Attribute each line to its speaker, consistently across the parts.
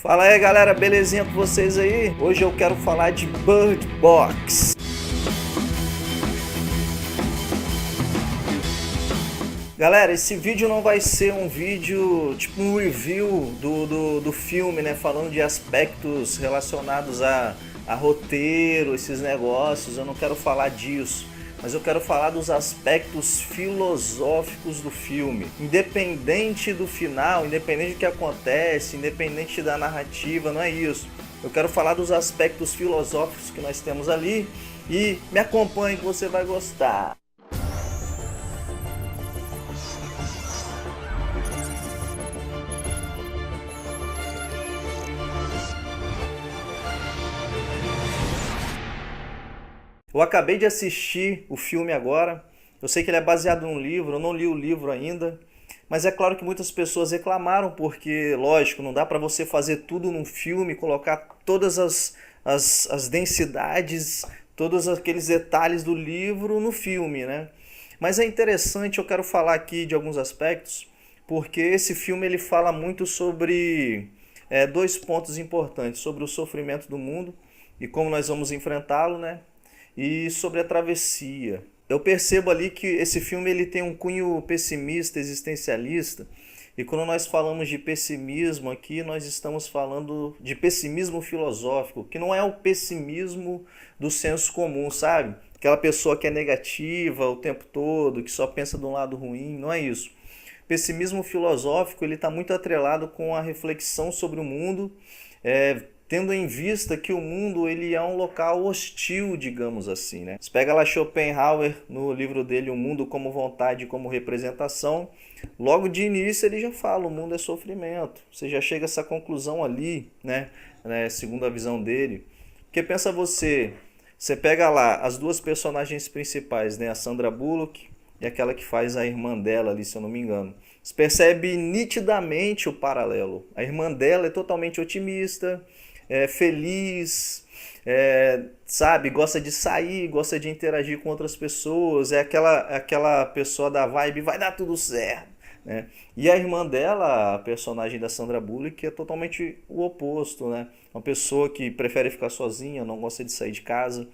Speaker 1: Fala aí galera, belezinha com vocês aí? Hoje eu quero falar de Bird Box. Galera, esse vídeo não vai ser um vídeo, tipo um review do filme, né? Falando de aspectos relacionados a roteiro, esses negócios. Eu não quero falar disso, mas eu quero falar dos aspectos filosóficos do filme. Independente do final, independente do que acontece, independente da narrativa, não é isso. Eu quero falar dos aspectos filosóficos que nós temos ali e me acompanhe que você vai gostar. Eu acabei de assistir o filme agora. Eu sei que ele é baseado num livro, eu não li o livro ainda. Mas é claro que muitas pessoas reclamaram, porque, lógico, não dá para você fazer tudo num filme, colocar todas as densidades, todos aqueles detalhes do livro no filme, né? Mas é interessante, eu quero falar aqui de alguns aspectos, porque esse filme ele fala muito sobre dois pontos importantes, sobre o sofrimento do mundo e como nós vamos enfrentá-lo, né? E sobre a travessia. Eu percebo ali que esse filme ele tem um cunho pessimista, existencialista, e quando nós falamos de pessimismo aqui, nós estamos falando de pessimismo filosófico, que não é o pessimismo do senso comum, sabe? Aquela pessoa que é negativa o tempo todo, que só pensa de um lado ruim, não é isso. Pessimismo filosófico ele está muito atrelado com a reflexão sobre o mundo, tendo em vista que o mundo ele é um local hostil, digamos assim, né? Você pega lá Schopenhauer no livro dele O Mundo como Vontade e como Representação, logo de início ele já fala, o mundo é sofrimento. Você já chega a essa conclusão ali, né? Segundo a visão dele. Porque pensa você pega lá as duas personagens principais, né? A Sandra Bullock e aquela que faz a irmã dela ali, se eu não me engano. Você percebe nitidamente o paralelo. A irmã dela é totalmente otimista, feliz, sabe, gosta de sair, gosta de interagir com outras pessoas, é aquela pessoa da vibe, vai dar tudo certo, né? E a irmã dela, a personagem da Sandra Bullock, é totalmente o oposto, né? Uma pessoa que prefere ficar sozinha, não gosta de sair de casa,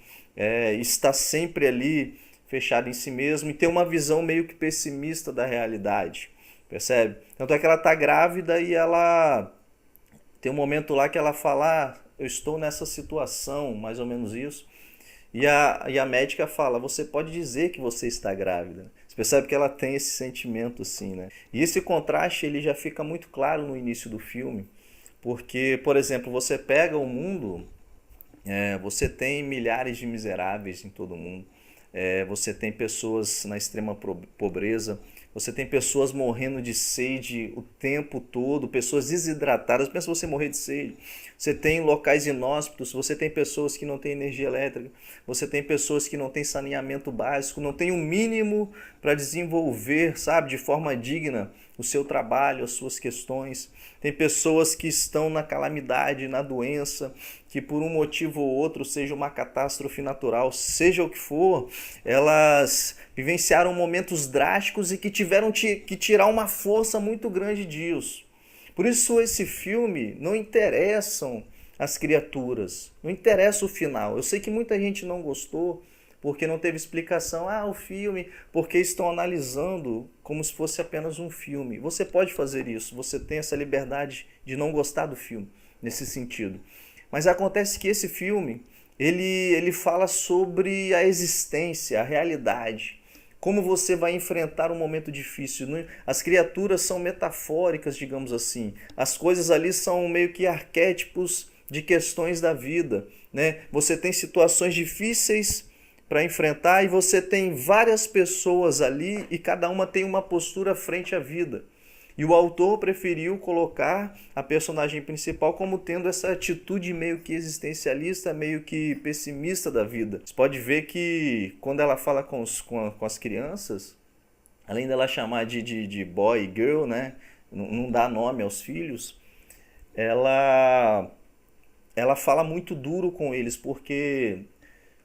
Speaker 1: está sempre ali fechada em si mesmo e tem uma visão meio que pessimista da realidade, percebe? Tanto é que ela está grávida e ela tem um momento lá que ela fala, eu estou nessa situação, mais ou menos isso. E a médica fala, você pode dizer que você está grávida. Você percebe que ela tem esse sentimento assim, né? E esse contraste ele já fica muito claro no início do filme. Porque, por exemplo, você pega o mundo, você tem milhares de miseráveis em todo o mundo. Você tem pessoas na extrema pobreza, você tem pessoas morrendo de sede o tempo todo, pessoas desidratadas. Pensa você morrer de sede. Você tem locais inóspitos, você tem pessoas que não têm energia elétrica, você tem pessoas que não têm saneamento básico, não têm o mínimo para desenvolver, sabe, de forma digna o seu trabalho, as suas questões. Tem pessoas que estão na calamidade, na doença, que por um motivo ou outro, seja uma catástrofe natural, seja o que for, elas vivenciaram momentos drásticos e que tiveram que tirar uma força muito grande disso. Por isso esse filme não interessam as criaturas, não interessa o final. Eu sei que muita gente não gostou porque não teve explicação. O filme, porque estão analisando como se fosse apenas um filme. Você pode fazer isso, você tem essa liberdade de não gostar do filme, nesse sentido. Mas acontece que esse filme, ele fala sobre a existência, a realidade. Como você vai enfrentar um momento difícil. As criaturas são metafóricas, digamos assim. As coisas ali são meio que arquétipos de questões da vida, né? Você tem situações difíceis para enfrentar e você tem várias pessoas ali e cada uma tem uma postura frente à vida. E o autor preferiu colocar a personagem principal como tendo essa atitude meio que existencialista, meio que pessimista da vida. Você pode ver que quando ela fala com as crianças, além dela chamar de boy e girl, né? Não dá nome aos filhos, ela fala muito duro com eles, porque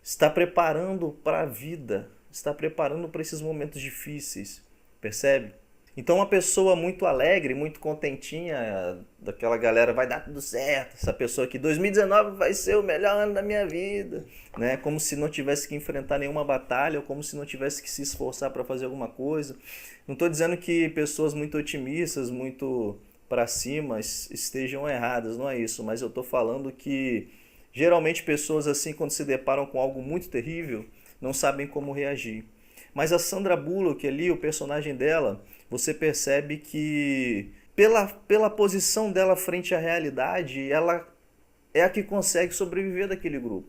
Speaker 1: está preparando para a vida, está preparando para esses momentos difíceis, percebe? Então uma pessoa muito alegre, muito contentinha, daquela galera, vai dar tudo certo, essa pessoa que 2019 vai ser o melhor ano da minha vida, né? Como se não tivesse que enfrentar nenhuma batalha, ou como se não tivesse que se esforçar para fazer alguma coisa. Não estou dizendo que pessoas muito otimistas, muito para cima estejam erradas, não é isso, mas eu estou falando que geralmente pessoas assim, quando se deparam com algo muito terrível, não sabem como reagir. Mas a Sandra Bullock ali, o personagem dela, você percebe que pela posição dela frente à realidade, ela é a que consegue sobreviver daquele grupo.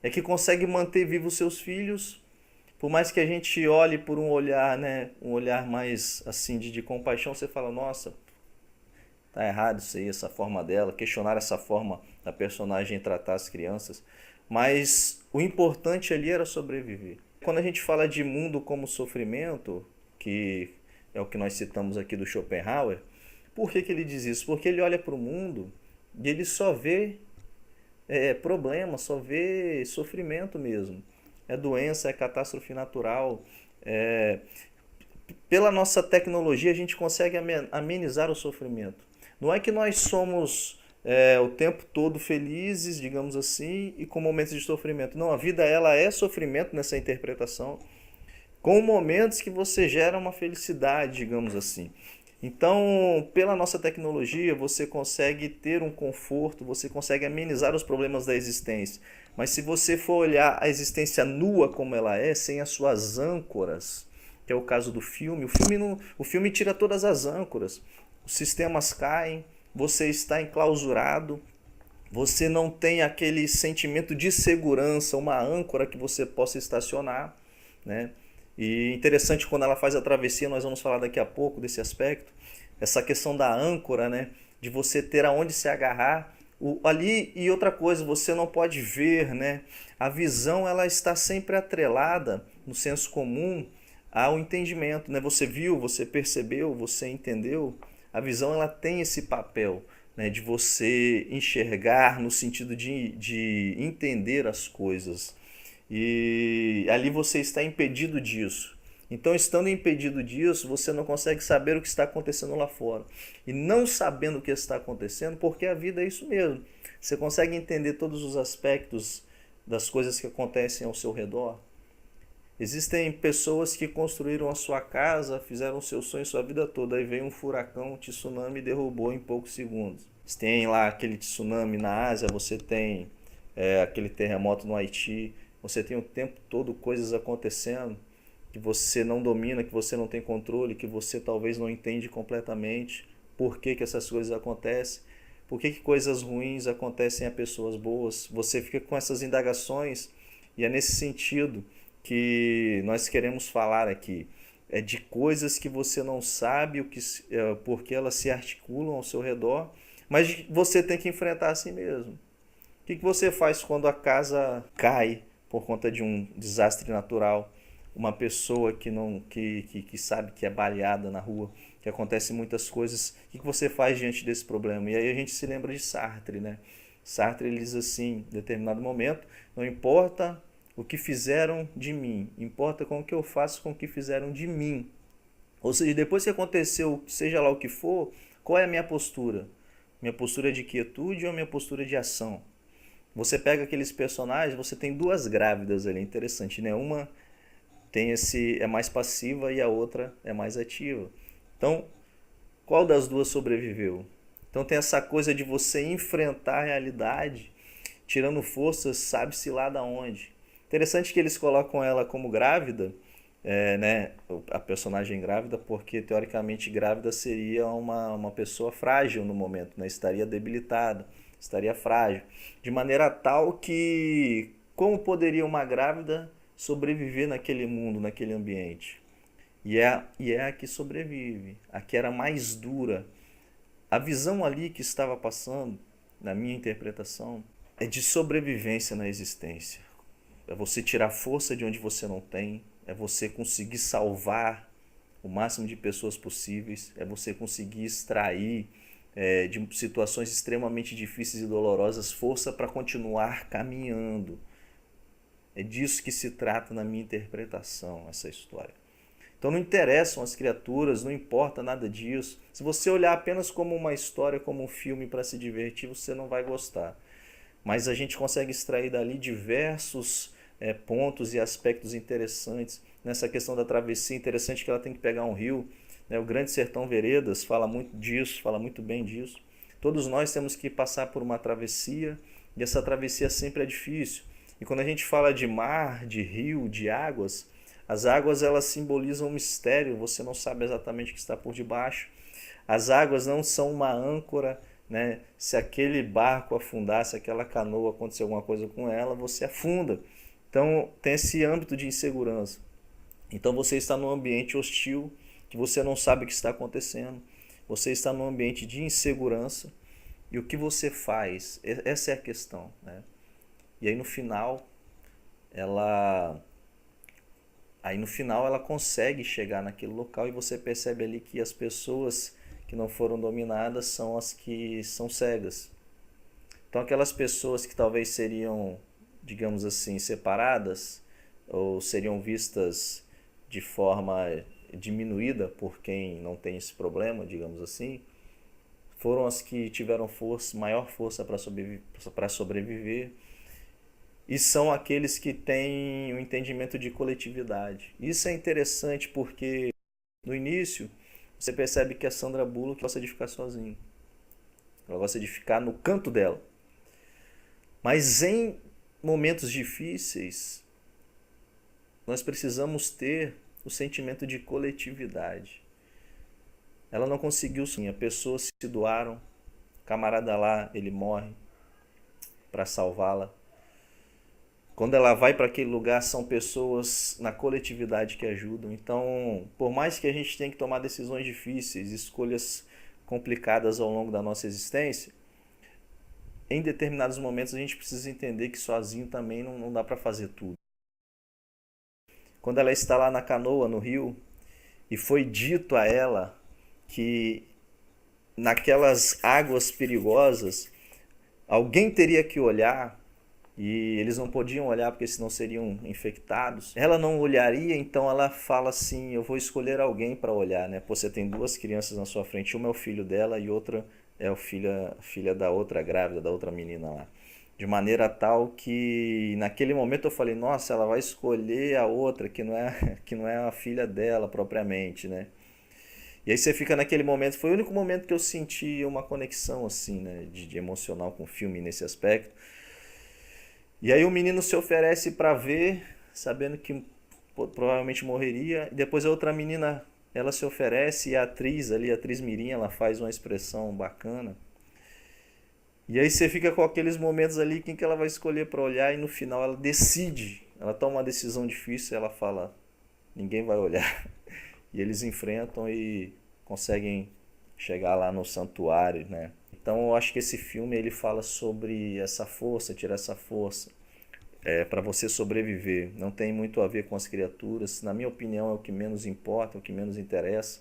Speaker 1: É que consegue manter vivos seus filhos, por mais que a gente olhe por um olhar, né, um olhar mais assim de compaixão, você fala, nossa, tá errado isso aí, essa forma dela, questionar essa forma da personagem tratar as crianças. Mas o importante ali era sobreviver. Quando a gente fala de mundo como sofrimento, que é o que nós citamos aqui do Schopenhauer, por que ele diz isso? Porque ele olha para o mundo e ele só vê problema, só vê sofrimento mesmo. É doença, é catástrofe natural. É... Pela nossa tecnologia a gente consegue amenizar o sofrimento. Não é que nós somos o tempo todo felizes, digamos assim, e com momentos de sofrimento. Não, a vida ela é sofrimento nessa interpretação, com momentos que você gera uma felicidade, digamos assim. Então, pela nossa tecnologia, você consegue ter um conforto, você consegue amenizar os problemas da existência. Mas se você for olhar a existência nua como ela é, sem as suas âncoras, que é o caso do filme, o filme tira todas as âncoras. Os sistemas caem, você está enclausurado, você não tem aquele sentimento de segurança, uma âncora que você possa estacionar, né? E interessante quando ela faz a travessia, nós vamos falar daqui a pouco desse aspecto, essa questão da âncora, né? De você ter aonde se agarrar. Ali e outra coisa, você não pode ver, né? A visão ela está sempre atrelada no senso comum ao entendimento, né? Você viu, você percebeu, você entendeu. A visão ela tem esse papel, né? De você enxergar no sentido de entender as coisas. E ali você está impedido disso. Então, estando impedido disso, você não consegue saber o que está acontecendo lá fora. E não sabendo o que está acontecendo, porque a vida é isso mesmo. Você consegue entender todos os aspectos das coisas que acontecem ao seu redor. Existem pessoas que construíram a sua casa, fizeram o seu sonho sua vida toda, aí veio um furacão, um tsunami e derrubou em poucos segundos. Você tem lá aquele tsunami na Ásia, você tem aquele terremoto no Haiti, você tem o tempo todo coisas acontecendo que você não domina, que você não tem controle, que você talvez não entende completamente por que essas coisas acontecem, por que coisas ruins acontecem a pessoas boas. Você fica com essas indagações e é nesse sentido que nós queremos falar aqui. É de coisas que você não sabe por que elas se articulam ao seu redor, mas você tem que enfrentar assim mesmo. O que você faz quando a casa cai por conta de um desastre natural? Uma pessoa que sabe que é baleada na rua, que acontecem muitas coisas. O que você faz diante desse problema? E aí a gente se lembra de Sartre, né? Sartre ele diz assim, em determinado momento, não importa o que fizeram de mim, importa com o que eu faço com o que fizeram de mim. Ou seja, depois que aconteceu, seja lá o que for, qual é a minha postura? Minha postura de quietude ou minha postura de ação? Você pega aqueles personagens, você tem duas grávidas ali, interessante, né? Uma tem é mais passiva e a outra é mais ativa. Então, qual das duas sobreviveu? Então tem essa coisa de você enfrentar a realidade, tirando forças, sabe-se lá da onde. Interessante que eles colocam ela como grávida, né? A personagem grávida, porque teoricamente grávida seria uma pessoa frágil no momento, né? Estaria debilitada, estaria frágil. De maneira tal que, como poderia uma grávida sobreviver naquele mundo, naquele ambiente? E é a que sobrevive, a que era mais dura. A visão ali que estava passando, na minha interpretação, é de sobrevivência na existência. É você tirar força de onde você não tem, é você conseguir salvar o máximo de pessoas possíveis, é você conseguir extrair de situações extremamente difíceis e dolorosas força para continuar caminhando. É disso que se trata na minha interpretação, essa história. Então não interessam as criaturas, não importa nada disso. Se você olhar apenas como uma história, como um filme para se divertir, você não vai gostar. Mas a gente consegue extrair dali diversos pontos e aspectos interessantes. Nessa questão da travessia, interessante que ela tem que pegar um rio, né? O Grande Sertão Veredas fala muito disso, fala muito bem disso. Todos nós temos que passar por uma travessia, e essa travessia sempre é difícil. E quando a gente fala de mar, de rio, de águas, as águas elas simbolizam um mistério, você não sabe exatamente o que está por debaixo. As águas não são uma âncora, né? Se aquele barco afundar, se aquela canoa acontecer alguma coisa com ela, você afunda. Então tem esse âmbito de insegurança. Então você está num ambiente hostil, que você não sabe o que está acontecendo. Você está num ambiente de insegurança. E o que você faz? Essa é a questão, né? E aí no final ela consegue chegar naquele local e você percebe ali que as pessoas que não foram dominadas são as que são cegas. Então aquelas pessoas que talvez seriam, digamos assim, separadas ou seriam vistas de forma diminuída por quem não tem esse problema, digamos assim, foram as que tiveram maior força para sobreviver, e são aqueles que têm o entendimento de coletividade. Isso é interessante porque no início você percebe que a Sandra Bullock gosta de ficar sozinha. Ela gosta de ficar no canto dela. Mas em momentos difíceis, nós precisamos ter o sentimento de coletividade. Ela não conseguiu sim, as pessoas se doaram, o camarada lá, ele morre para salvá-la. Quando ela vai para aquele lugar, são pessoas na coletividade que ajudam. Então, por mais que a gente tenha que tomar decisões difíceis, escolhas complicadas ao longo da nossa existência, em determinados momentos a gente precisa entender que sozinho também não dá para fazer tudo. Quando ela está lá na canoa, no rio, e foi dito a ela que naquelas águas perigosas alguém teria que olhar, e eles não podiam olhar porque senão seriam infectados. Ela não olharia, então ela fala assim, eu vou escolher alguém para olhar, né? Você tem duas crianças na sua frente, uma é o filho dela e outra é a filha da outra grávida, da outra menina lá. De maneira tal que naquele momento eu falei, nossa, ela vai escolher a outra que não é a filha dela propriamente, né? E aí você fica naquele momento, foi o único momento que eu senti uma conexão assim, né, de emocional com o filme nesse aspecto. E aí o menino se oferece para ver, sabendo que provavelmente morreria. E depois a outra menina, ela se oferece e a atriz ali, a atriz mirim, ela faz uma expressão bacana. E aí você fica com aqueles momentos ali, quem que ela vai escolher para olhar, e no final ela decide, ela toma uma decisão difícil, ela fala, ninguém vai olhar. E eles enfrentam e conseguem chegar lá no santuário, né? Então eu acho que esse filme ele fala sobre essa força, tirar essa força para você sobreviver. Não tem muito a ver com as criaturas. Na minha opinião é o que menos importa, é o que menos interessa.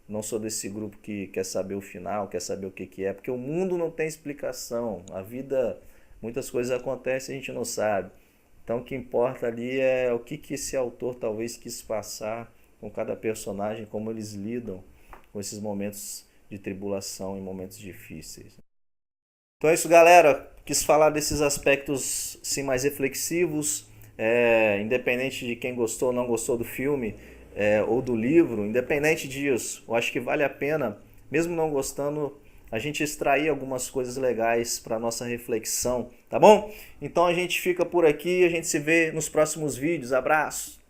Speaker 1: Não sou desse grupo que quer saber o final, quer saber o que é, porque o mundo não tem explicação. A vida, muitas coisas acontecem e a gente não sabe. Então o que importa ali é o que esse autor talvez quis passar com cada personagem, como eles lidam com esses momentos de tribulação e momentos difíceis. Então é isso, galera. Quis falar desses aspectos sim, mais reflexivos, independente de quem gostou ou não gostou do filme ou do livro, independente disso, eu acho que vale a pena, mesmo não gostando, a gente extrair algumas coisas legais para nossa reflexão, tá bom? Então a gente fica por aqui, a gente se vê nos próximos vídeos. Abraço!